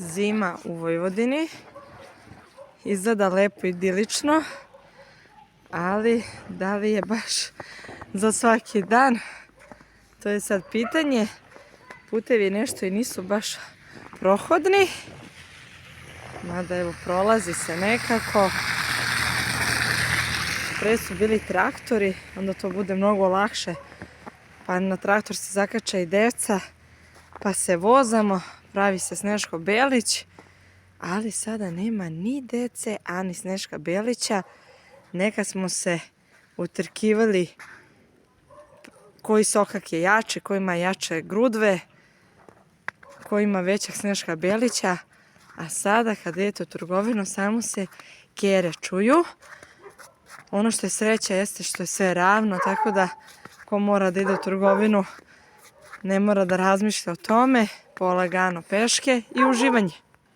zima u Vojvodini. Izgleda lepo i idilično, ali da li je baš za svaki dan? To je sad pitanje. Putevi nešto i nisu baš prohodni. Mada evo prolazi se nekako. Pre su bili traktori, onda to bude mnogo lakše. Pa na traktor se zakača i deca, pa se vozamo, pravi se Sneško Belić. Ali sada nema ni dece, ani Sneška Belića. Neka smo se utrkivali koji sokak je jači, ko ima jače grudve, ko ima većeg Sneška Belića. A sada kad idete u trgovinu samo se kere čuju. Ono što je sreća jeste što je sve ravno, tako da ko mora da ide u trgovinu ne mora da razmišlja o tome, polagano peške i uživanje.